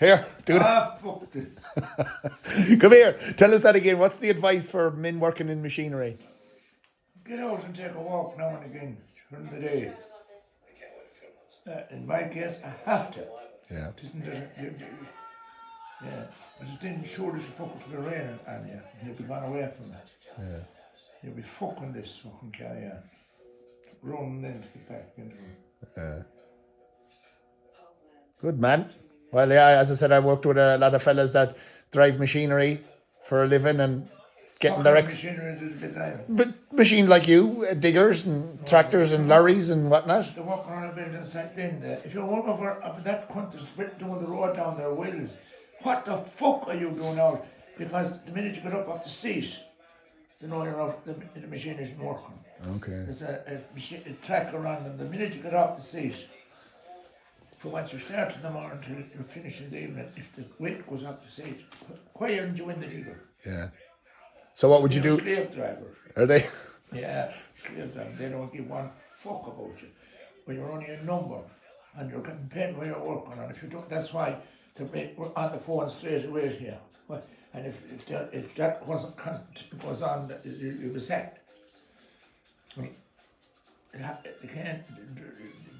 Here, do that. Fuck this. Come here. Tell us that again. What's the advice for men working in machinery? Get out and take a walk now and again during the day. In my case, I have to. Yeah. It isn't yeah. But it didn't show that you fucking to be raining on you. You'll be gone away from it. Yeah. You'll be fucking this fucking carry on. Running then to get back into it. Yeah. Good man. Well, yeah, as I said, I worked with a lot of fellas that drive machinery for a living and getting their machinery is a bit driving. But machine like you, diggers and tractors and lorries and whatnot. To walk around a building site then, if you're walking over up that country doing the road down there, wheels, what the fuck are you doing out? Because the minute you get up off the seat, you know you're out, the machine isn't working. Okay. There's a tracker on them. The minute you get off the seat, from once you start in the morning until you're finished in the evening, if the weight goes up the seat, why aren't you in the digger? Yeah. So what would you do? Slave drivers. Are they? Yeah, slave drivers. They don't give one fuck about you. But you're only a number, and you're getting paid where you're working. And if you don't, that's why we're on the phone straight away here. And if that goes on, you'll be sacked. They can't.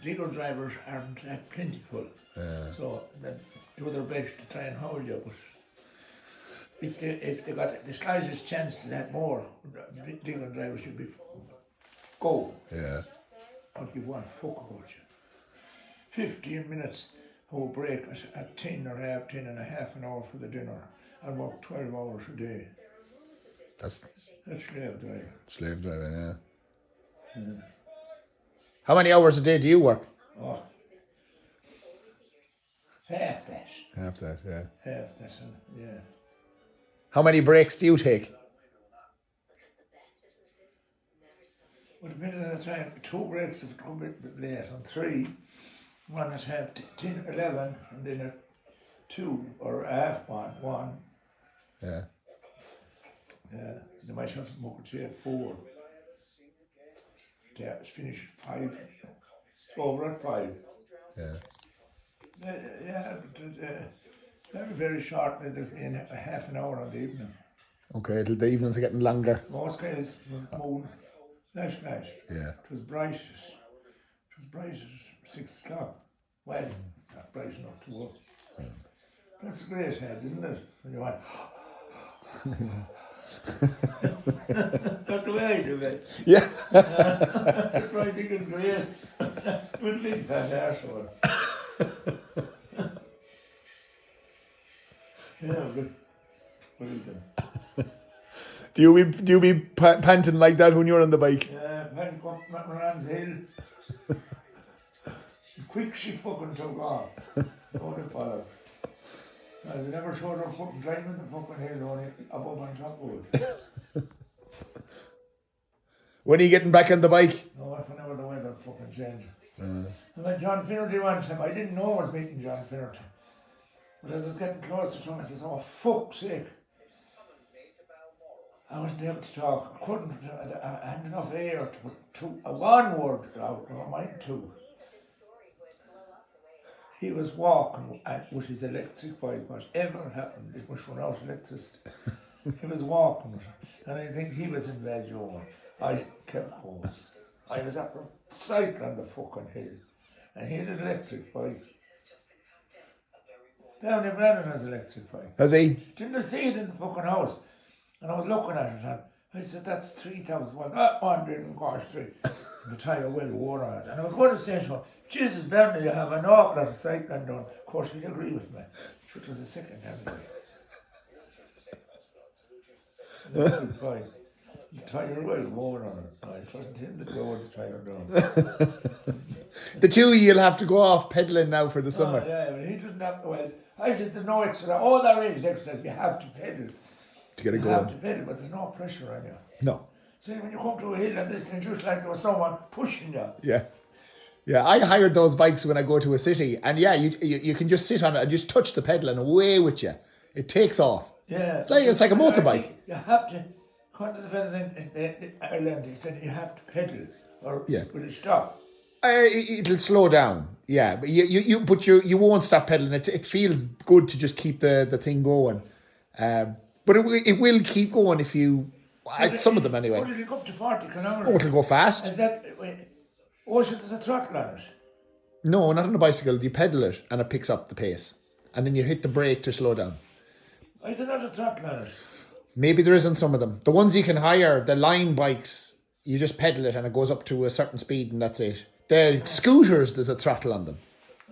Digger drivers aren't that plentiful, so they do their best to try and hold you. But if they got the slightest chance to that more, digger drivers should be go. Yeah. I'd give one fuck about you. 15 minutes whole break at 10 and a half an hour for the dinner. I work 12 hours a day. That's slave driving. Slave driving, yeah. How many hours a day do you work? Oh, half that. Half that, yeah. Half that, yeah. How many breaks do you take? Well, depending on the time, 2 breaks if it comes a bit late, and 3, one at half 10, 11, and then at 2 or half 1. Yeah. Yeah, they might have some more to at 4. Yeah, it's finished 5. It's over at 5. Yeah. Yeah, but very short. There's been a half an hour on the evening. Okay, the evenings are getting longer. Most guys was moon. Nice. Yeah. It was bright as 6 o'clock. Well, not bright enough to work. That's a great head, isn't it? When you went. Not the way I do it. Yeah. That's why I think it's great. With legs that arsehole. Yeah, good. Well done. Do you be panting like that when you're on the bike? Yeah, panting up Macmillan's Hill. Quick she fucking took off. Oh, the fellas. They never showed her fucking driving the fucking hill, only above on top of it. When are you getting back on the bike? No, whenever the weather fucking changed. And then John Finnerty one time, I didn't know I was meeting John Finnerty. But as I was getting closer to him, I said, oh, fuck's sake. I wasn't able to talk. I couldn't. I had enough air to put one word out, never mind 2. He was walking with his electric bike. Whatever happened, it was without electricity. He was walking with it. And I think he was in bed, I kept going. I was after cycling the fucking hill. And he had an electric bike. Down in Brennan has an electric bike. Has he? Didn't I see it in the fucking house? And I was looking at it and I said, that's 3,000. Well, one didn't cost 3. The tyre well wore on it. And I was going to say to him, Jesus, Bernie, you have an awful lot of cycling done. Of course, he'd agree with me. It was a second anyway. The tyre well worn on it. I trusted him to go with the tyre down. The 2 you'll have to go off pedalling now for the summer. Oh, yeah, but he doesn't have to. Well, I said, there's no extra. Oh, there is extra. You have to pedal. To get it going. You have to pedal, but there's no pressure on you. No. So when you come to a hill and this, it's just like there was someone pushing you. Yeah. Yeah, I hired those bikes when I go to a city, and yeah, you can just sit on it and just touch the pedal and away with you. It takes off. Yeah. It's like a motorbike. You have to. According to the fellas in Ireland, he said you have to pedal or will it stop. It'll slow down. Yeah, but you won't stop pedaling. It feels good to just keep the thing going. But it will keep going if you. Some of them anyway. But it'll go up to 40 Oh, kilometres. it'll go fast. Is that... Oh, so there's a throttle on it. No, not on a bicycle. You pedal it and it picks up the pace, and then you hit the brake to slow down. Is there not a throttle on it? Maybe there isn't some of them. The ones you can hire, the line bikes, you just pedal it and it goes up to a certain speed and that's it. The scooters, there's a throttle on them.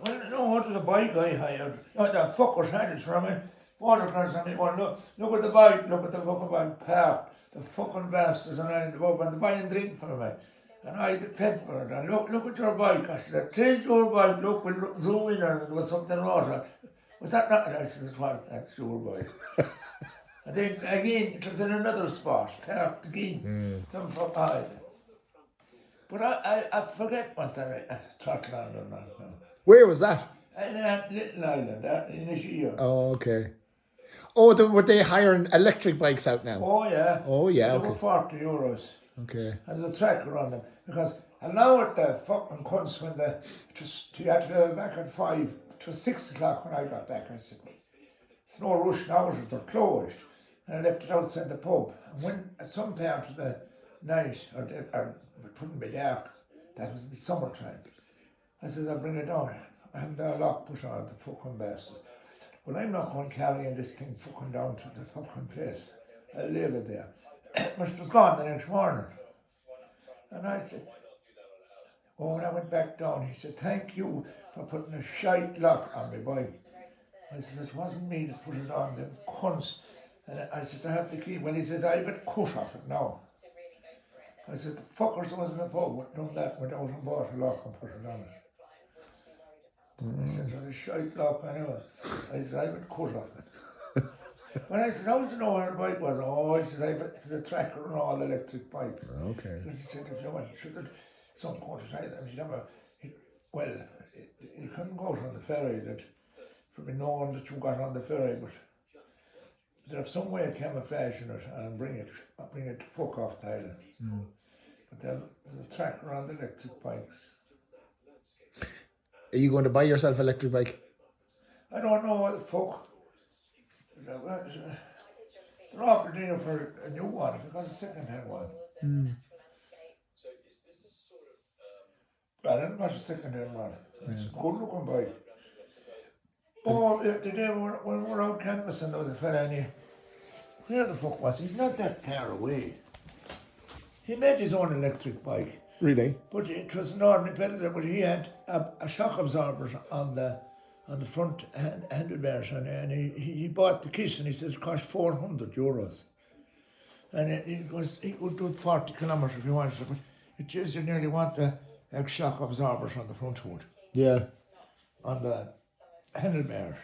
Well, no, what was the bike I hired? Oh, the fuckers had it from me. Watercress on me. Well, look at the bike, look at the fucking bike parked. The fucking bastards and I the boat and they buy and drink for me. And I had the pepper and look at your bike. I said, taste your bike, look, we'll zoom in on it, there was something wrong. Was that not? I said, that's your bike. And then again, it was in another spot, parked again, some fuck hide. But I forget what's that throttle on or not now. Where was that? In that little island, in a year. Oh, okay. Oh, were they hiring electric bikes out now? Oh yeah. Oh, yeah, They were €40. Okay. There's a tracker on them. Because I know it the fucking cunts when you had to go back at 5, it was 6 o'clock when I got back. I said, it's no rush now, they're closed. And I left it outside the pub. And when at some part of the night, or it wouldn't be dark, that was in the summertime, I said, I'll bring it down. And the lock put on the fucking bastards. Well, I'm not going carrying this thing fucking down to the fucking place. I'll leave it there. But it was gone the next morning. And I said, oh, when I went back down, he said, thank you for putting a shite lock on my bike. I said, it wasn't me that put it on, them cunts. And I said, I have to keep. Well, he says, I have it cut off it now. I said, the fuckers was in the pub would done that, went out and bought a lock and put it on it. I said, it was a shite lock anyway. I said, I have it cut off it. Well, I said, how did you know where the bike was? Oh, I said, I have it to the tracker and all electric bikes. Okay. Because he said, if you went, some countryside, well, you couldn't go on the ferry, that for me knowing that you got on the ferry, but they'd have some way of camouflaging it and bring it to fuck off the island. But there's a tracker on the electric bikes. Are you going to buy yourself an electric bike? I don't know what the fuck. They're offering you for a new one if you got a second-hand one. I didn't got a second-hand one. It's a good-looking bike. Oh, the day when we were out canvassing, there was a fella and where the fuck was he? He's not that far away. He made his own electric bike. Really? But it was an ordinary pedal, but he had a shock absorber on the front handlebars, and he bought the kit, and he says it cost €400. And he could do 40 kilometres if he wanted to, but it is you nearly want the shock absorbers on the front hood. Yeah. On the handlebars.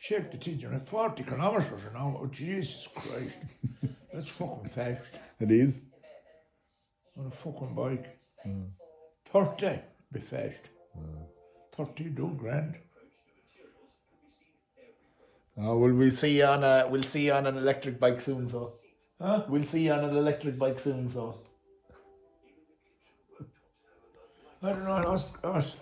Check the thing, you're at 40 kilometres an hour. Oh, Jesus Christ. That's fucking fast. It is. On a fucking bike. 30 be fast. 32 grand. Oh, well, we'll see you on an electric bike soon, so. Huh? We'll see you on an electric bike soon, so. I don't know, I was